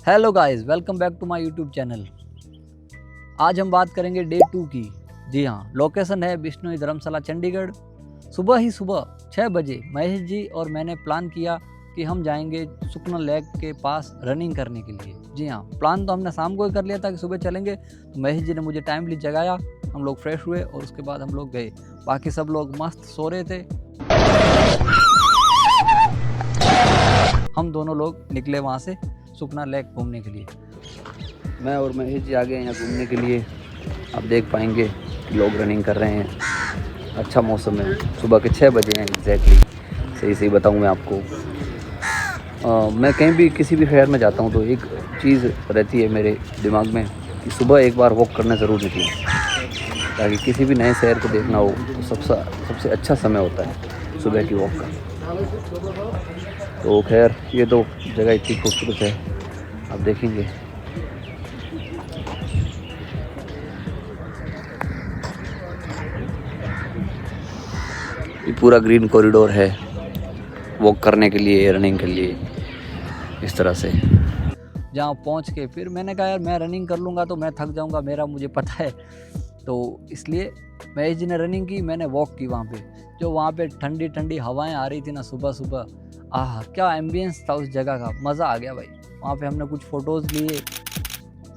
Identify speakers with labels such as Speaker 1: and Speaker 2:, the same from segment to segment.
Speaker 1: Hello guys, welcome back to my YouTube channel. आज हम बात करेंगे डे 2 की। जी हाँ, लोकेशन है बिश्नोई धर्मशाला चंडीगढ़। सुबह ही सुबह 6 बजे महेश जी और मैंने प्लान किया कि हम जाएंगे सुखना लेक के पास रनिंग करने के लिए। जी हाँ, प्लान तो हमने शाम को ही कर लिया था कि सुबह चलेंगे, तो महेश जी ने मुझे टाइमली जगाया। हम लोग फ्रेश हुए और उसके बाद हम लोग गए। बाकी सब लोग मस्त सो रहे थे। हम दोनों लोग निकले वहाँ से सुखना लेक घूमने के लिए। मैं और महेश जी आ गए यहाँ घूमने के लिए। आप देख पाएंगे कि लोग रनिंग कर रहे हैं। अच्छा मौसम है, सुबह के 6 बजे हैं एग्जैक्टली। सही बताऊँ मैं आपको, मैं कहीं भी किसी भी शहर में जाता हूँ तो एक चीज़ रहती है मेरे दिमाग में कि सुबह एक बार वॉक करना ज़रूर निकलें, ताकि किसी भी नए शहर को देखना हो तो सबसे अच्छा समय होता है सुबह की वॉक का। तो खैर, ये तो जगह इतनी खूबसूरत है, आप देखेंगे। ये पूरा ग्रीन कॉरिडोर है वॉक करने के लिए, रनिंग के लिए। इस तरह से जहाँ पहुँच के फिर मैंने कहा यार मैं रनिंग कर लूँगा तो मैं थक जाऊँगा, मुझे पता है। तो इसलिए महेश जी ने रनिंग की, मैंने वॉक की वहाँ पे। जो वहाँ पे ठंडी ठंडी हवाएं आ रही थी ना सुबह सुबह, आह क्या एम्बियंस था उस जगह का, मज़ा आ गया भाई। वहाँ पे हमने कुछ फ़ोटोज़ लिए,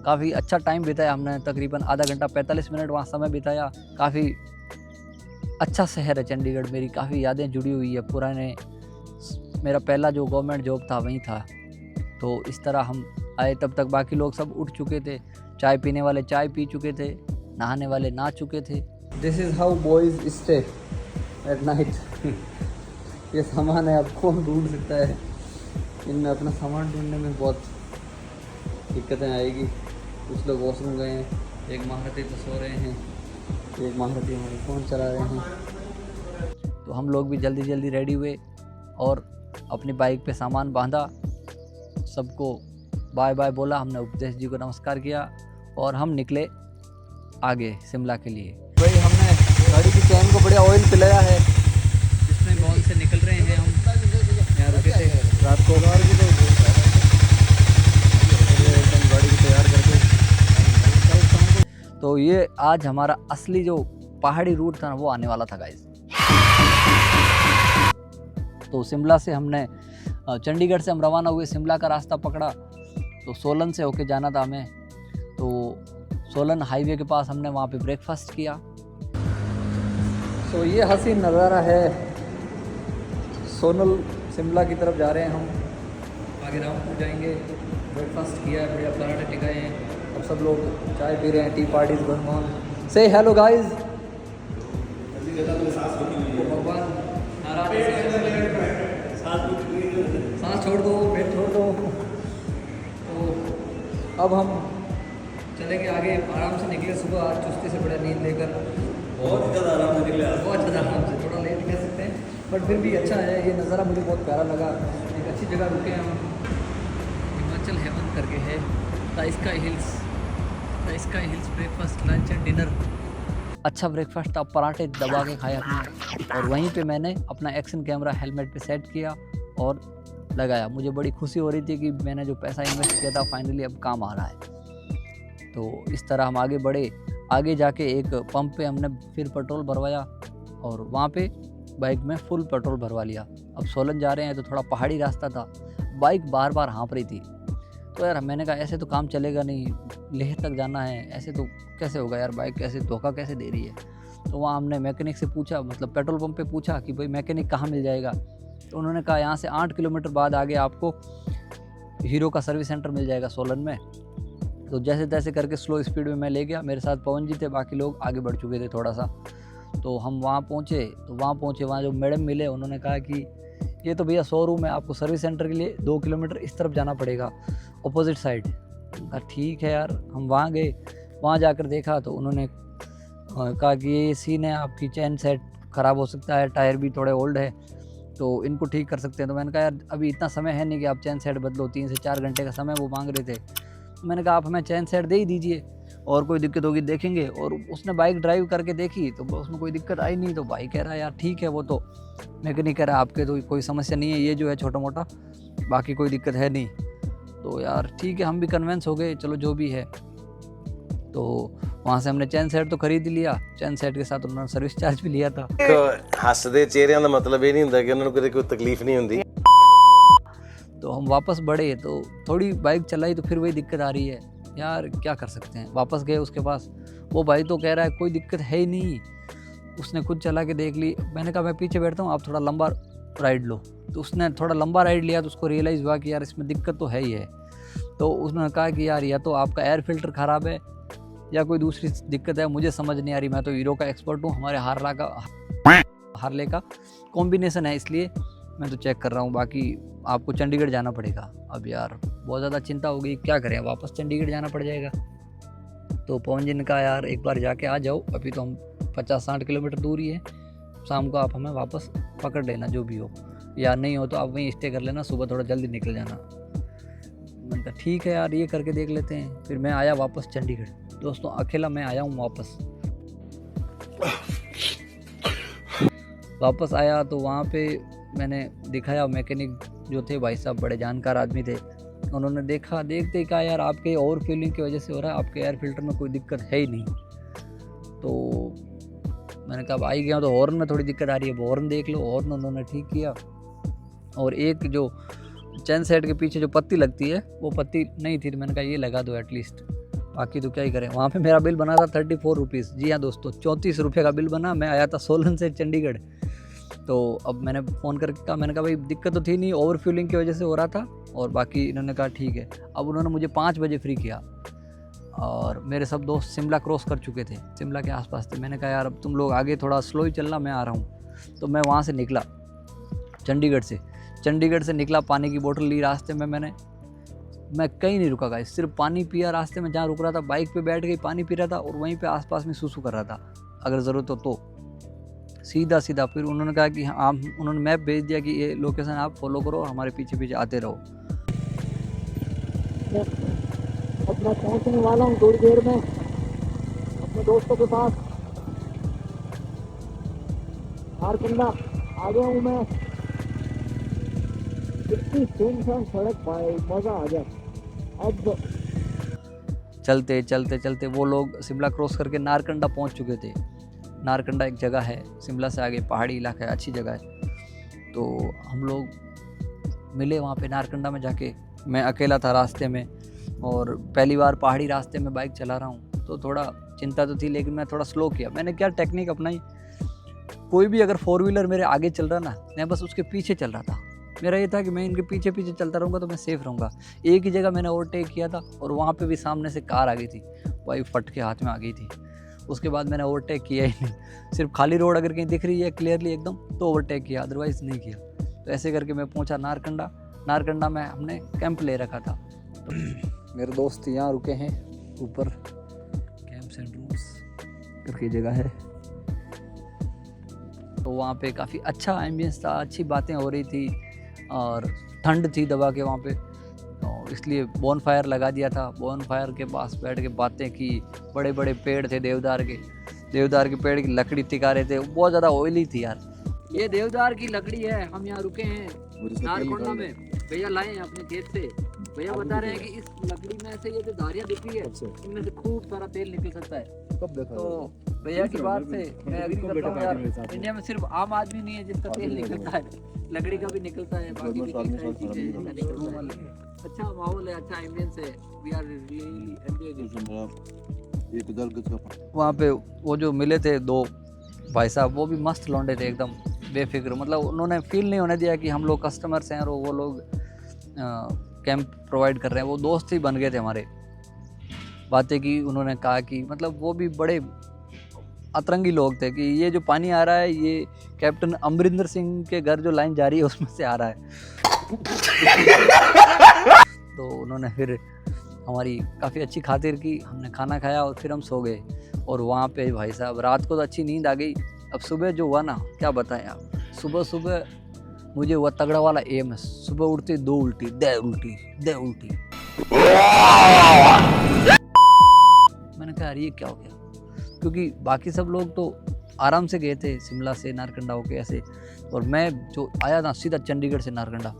Speaker 1: काफ़ी अच्छा टाइम बिताया हमने। तकरीबन आधा घंटा 45 मिनट वहाँ समय बिताया। काफ़ी अच्छा शहर है चंडीगढ़, मेरी काफ़ी यादें जुड़ी हुई है पुराने। मेरा पहला जो गवर्नमेंट जॉब था वहीं था। तो इस तरह हम आए, तब तक बाकी लोग सब उठ चुके थे। चाय पीने वाले चाय पी चुके थे, नहाने वाले नहा चुके थे। This is how boys stay at night. ये सामान है, अब कौन ढूंढ सकता है। इनमें अपना सामान ढूंढने में बहुत दिक्कतें आएगी। कुछ लोग वॉशरूम गए हैं, एक महारथी तो सो रहे हैं, एक महारथी हमारे फ़ोन चला रहे हैं। तो हम लोग भी जल्दी जल्दी रेडी हुए और अपनी बाइक पे सामान बांधा, सबको बाय बाय बोला, हमने उपदेश जी को नमस्कार किया और हम निकले आगे शिमला के लिए। भाई हमने गाड़ी की चैन को बढ़िया ऑयल पिलाया है, जिसमें मॉल से निकल रहे हैं हम। यहाँ रुके थे रात को, एकदम गाड़ी को तैयार करके। तो ये आज हमारा असली जो पहाड़ी रूट था ना वो आने वाला था गाइस। तो शिमला से हमने चंडीगढ़ से हम रवाना हुए, शिमला का रास्ता पकड़ा। तो सोलन से होके जाना था हमें। तो सोलन हाईवे के पास हमने वहाँ पे ब्रेकफास्ट किया। तो ये हसीन नज़ारा है। सोनल शिमला की तरफ जा रहे हैं हम, आगे रामपुर जाएंगे। ब्रेकफास्ट किया है, बढ़िया पराठे टिकाए हैं। अब सब लोग चाय पी रहे हैं, टी पार्टीज गोइंग ऑन। से हेलो गाइस। भगवान नाराज है, सांस छोड़ दो, पेट छोड़ दो। तो अब हम चलेंगे आगे, आराम से निकले सुबह आज चुस्ती से, बड़ा नींद लेकर। बहुत ज़्यादा आराम से निकले, बहुत ज़्यादा आराम से, थोड़ा लेट कह सकते हैं बट फिर भी अच्छा है। ये नज़ारा मुझे बहुत प्यारा लगा। एक अच्छी जगह रुके हैं हम, हिमाचल हेवन करके है, the sky hills breakfast lunch and dinner. अच्छा ब्रेकफास्ट था, पराठे दबा के खाए अपने। और वहीं पे मैंने अपना एक्शन कैमरा हेलमेट पे सेट किया और लगाया। मुझे बड़ी खुशी हो रही थी कि मैंने जो पैसा इन्वेस्ट किया था फाइनली अब काम आ रहा है। तो इस तरह हम आगे बढ़े। आगे जाके एक पंप पे हमने फिर पेट्रोल भरवाया और वहाँ पे बाइक में फुल पेट्रोल भरवा लिया। अब सोलन जा रहे हैं तो थोड़ा पहाड़ी रास्ता था, बाइक बार बार हाँफ रही थी। तो यार मैंने कहा ऐसे तो काम चलेगा नहीं, लेह तक जाना है, ऐसे तो कैसे होगा यार, बाइक कैसे धोखा कैसे दे रही है। तो वहाँ हमने मैकेनिक से पूछा, मतलब पेट्रोल पंप पे पूछा कि भाई मैकेनिक कहाँ मिल जाएगा। तो उन्होंने कहा यहाँ से 8 किलोमीटर बाद आगे आपको हीरो का सर्विस सेंटर मिल जाएगा सोलन में। तो जैसे तैसे करके स्लो स्पीड में मैं ले गया, मेरे साथ पवन जी थे, बाकी लोग आगे बढ़ चुके थे थोड़ा सा। तो हम वहाँ पहुँचे, वहाँ जो मैडम मिले उन्होंने कहा कि ये तो भैया शोरूम है, आपको सर्विस सेंटर के लिए 2 किलोमीटर इस तरफ जाना पड़ेगा, अपोजिट साइड। ठीक है यार, हम वहाँ गए। वहाँ जाकर देखा तो उन्होंने कहा कि ये सीन है, आपकी चैन सेट ख़राब हो सकता है, टायर भी थोड़े ओल्ड है, तो इनको ठीक कर सकते हैं। तो मैंने कहा यार अभी इतना समय है नहीं कि आप चैन सेट बदलो, 3 से 4 घंटे का समय वो मांग रहे थे। तो मैंने कहा आप हमें चैन सेट दे ही दीजिए, और कोई दिक्कत होगी देखेंगे। और उसने बाइक ड्राइव करके देखी तो उसमें कोई दिक्कत आई नहीं। तो भाई कह रहा है यार ठीक है, वो तो मैकेनिक कह रहा है आपके तो कोई समस्या नहीं है, ये जो है छोटा मोटा, बाकी कोई दिक्कत है नहीं। तो यार ठीक है, हम भी कन्विंस हो गए, चलो जो भी है। तो वहाँ से हमने चैन सेट तो खरीद लिया, चैन सेट के साथ उन्होंने सर्विस चार्ज भी लिया था।
Speaker 2: हੱਸਦੇ ਚਿਹਰਿਆਂ ਦਾ ਮਤਲਬ ਇਹ ਨਹੀਂ ਹੁੰਦਾ ਕਿ ਉਹਨਾਂ ਨੂੰ ਕੋਈ ਤਕਲੀਫ ਨਹੀਂ ਹੁੰਦੀ।
Speaker 1: तो हम वापस बढ़े, तो थोड़ी बाइक चलाई तो फिर वही दिक्कत आ रही है यार, क्या कर सकते हैं। वापस गए उसके पास, वो भाई तो कह रहा है कोई दिक्कत है ही नहीं, उसने खुद चला के देख ली। मैंने कहा मैं पीछे बैठता हूँ, आप थोड़ा लंबा राइड लो। तो उसने थोड़ा लंबा राइड लिया तो उसको रियलाइज़ हुआ कि यार इसमें दिक्कत तो है ही है। तो उसने कहा कि यार या तो आपका एयर फिल्टर ख़राब है या कोई दूसरी दिक्कत है, मुझे समझ नहीं आ रही। मैं तो हीरो का एक्सपर्ट हूँ, हमारे हार्ले का कॉम्बिनेशन है, इसलिए मैं तो चेक कर रहा हूँ। बाकी आपको चंडीगढ़ जाना पड़ेगा। अब यार बहुत ज़्यादा चिंता हो गई, क्या करें, वापस चंडीगढ़ जाना पड़ जाएगा। तो पवन जी ने कहा यार एक बार जाके आ जाओ, अभी तो हम 50-60 किलोमीटर दूर ही है, शाम को आप हमें वापस पकड़ लेना जो भी हो, या नहीं हो तो आप वहीं स्टे कर लेना, सुबह थोड़ा जल्दी निकल जाना। मैंने कहा ठीक है यार, ये करके देख लेते हैं। फिर मैं आया वापस चंडीगढ़। दोस्तों अकेला मैं आया हूँ वापस आया तो वहाँ पे मैंने दिखाया, मैकेनिक जो थे भाई साहब बड़े जानकार आदमी थे, उन्होंने देखते ही कहा यार आपके ओवर फीलिंग की वजह से हो रहा है, आपके एयर फिल्टर में कोई दिक्कत है ही नहीं। तो मैंने कहा आ ही गया तो हॉर्न में थोड़ी दिक्कत आ रही है, हॉर्न देख लो। हॉर्न उन्होंने ठीक किया, और एक जो चैन सेट के पीछे जो पत्ती लगती है वो पत्ती नहीं थी, तो मैंने कहा ये लगा दो एटलीस्ट, बाकी तो क्या ही करें। वहाँ पे मेरा बिल बना था 34 रुपीज़। जी हाँ दोस्तों, 34 रुपये का बिल बना। मैं आया था सोलन से चंडीगढ़। तो अब मैंने फ़ोन करके कहा, मैंने कहा भाई दिक्कत तो थी नहीं, ओवर फ्यूलिंग की वजह से हो रहा था, और बाकी इन्होंने कहा ठीक है। अब उन्होंने मुझे 5 बजे फ्री किया, और मेरे सब दोस्त शिमला क्रॉस कर चुके थे, शिमला के आसपास थे। मैंने कहा यार अब तुम लोग आगे थोड़ा स्लो ही चलना, मैं आ रहा हूँ। तो मैं वहाँ से निकला चंडीगढ़ से निकला, पानी की बोतल ली रास्ते में। मैं कहीं नहीं रुका गाइस, सिर्फ पानी पिया रास्ते में। जहाँ रुक रहा था बाइक पे बैठ के पानी पी रहा था, और वहीं पे आसपास में सूसू कर रहा था अगर ज़रूरत हो तो। सीधा फिर उन्होंने कहा कि हाँ, उन्होंने मैप भेज दिया कि ये लोकेशन आप फॉलो करो, हमारे पीछे आते रहो। अब मैं पहुँचने वाला हूँ थोड़ी देर में अपने दोस्तों के साथ। नारकंडा आ गया हूँ मैं। इतनी सुनसान सड़क भाई, मज़ा आ गया। अब चलते वो लोग शिमला क्रॉस करके नारकंडा पहुँच चुके थे। नारकंडा एक जगह है शिमला से आगे, पहाड़ी इलाका है, अच्छी जगह है। तो हम लोग मिले वहाँ पे नारकंडा में जाके। मैं अकेला था रास्ते में, और पहली बार पहाड़ी रास्ते में बाइक चला रहा हूँ, तो थोड़ा चिंता तो थी, लेकिन मैं थोड़ा स्लो किया। मैंने क्या टेक्निक अपनाई, कोई भी अगर 4 व्हीलर मेरे आगे चल रहा ना, मैं बस उसके पीछे चल रहा था। मेरा ये था कि मैं इनके पीछे चलता रहूँगा तो मैं सेफ़ रहूँगा। एक ही जगह मैंने ओवरटेक किया था, और वहाँ पे भी सामने से कार आ गई थी, भाई फट के हाथ में आ गई थी। उसके बाद मैंने ओवरटेक किया ही नहीं, सिर्फ खाली रोड अगर कहीं दिख रही है क्लियरली एकदम तो ओवरटेक किया, अदरवाइज़ नहीं किया। तो ऐसे करके मैं पहुँचा नारकंडा में हमने कैंप ले रखा था। तो मेरे दोस्त यहाँ रुके हैं, ऊपर कैंप्स एंड रूम्स करके जगह है। तो वहाँ पे काफ़ी अच्छा एम्बियंस था, अच्छी बातें हो रही थी, और ठंड थी दबा के वहाँ पे, तो इसलिए बोन फायर लगा दिया था। बोन फायर के पास बैठ के बातें की। बड़े बड़े पेड़ थे देवदार के पेड़ की लकड़ी टिका रहे थे, बहुत ज़्यादा ऑयली थी यार। ये देवदार की लकड़ी है, हम यहाँ रुके हैं नारकंडा में। भैया लाए हैं अपने खेत से। भैया बता रहे हैं कि इस लकड़ी में से ये जो धारियाँ दिख रही है, इनमें से खूब सारा तेल निकल सकता है। तो भैया की बात से मैं एग्री करता हूँ यार, इंडिया में सिर्फ आम आदमी नहीं है जिसका तेल निकलता है, लकड़ी का भी निकलता है, बाकी भी कई सारी चीजें निकलता है। अच्छा माहौल है, अच्छा एम्बियंस है, वी आर रियली एंजॉयिंग। वहाँ पे वो जो मिले थे 2 भाई साहब, वो भी मस्त लौंडे थे, एकदम बेफिक्र। मतलब उन्होंने फील नहीं होने दिया कि हम लोग कस्टमर्स हैं और वो लोग कैंप प्रोवाइड कर रहे हैं। वो दोस्त ही बन गए थे हमारे। बातें की, उन्होंने कहा कि मतलब वो भी बड़े अतरंगी लोग थे कि ये जो पानी आ रहा है ये कैप्टन अमरिंदर सिंह के घर जो लाइन जा रही है उसमें से आ रहा है। तो उन्होंने फिर हमारी काफ़ी अच्छी खातिर की, हमने खाना खाया और फिर हम सो गए। और वहाँ पे भाई साहब रात को तो अच्छी नींद आ गई। अब सुबह जो हुआ ना, क्या बताएं आप, सुबह मुझे हुआ तगड़ा वाला एएमएस। सुबह उठते 2 उल्टी, दे उल्टी। मैंने कहा ये क्या हो गया, क्योंकि बाकी सब लोग तो आराम से गए थे शिमला से नारकंडा होके ऐसे, और मैं जो आया ना सीधा चंडीगढ़ से नारकंडा,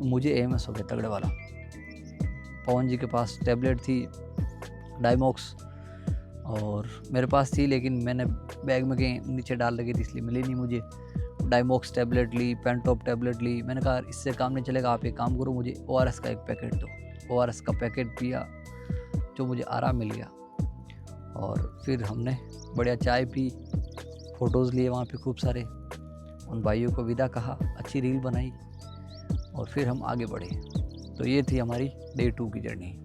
Speaker 1: मुझे एएमएस हो गया तगड़े वाला। पवन जी के पास टैबलेट थी डायमॉक्स, और मेरे पास थी लेकिन मैंने बैग में कहीं नीचे डाल रखी थी इसलिए मिली नहीं मुझे। डायमॉक्स टैबलेट ली, पेंटॉप टैबलेट ली। मैंने कहा इससे काम नहीं चलेगा, आप एक काम करो मुझे ORS का एक पैकेट दो। ORS का पैकेट पिया, जो मुझे आराम मिल गया। और फिर हमने बढ़िया चाय पी, फ़ोटोज़ लिए वहाँ पे खूब सारे, उन भाइयों को विदा कहा, अच्छी रील बनाई और फिर हम आगे बढ़े। तो ये थी हमारी Day 2 की जर्नी।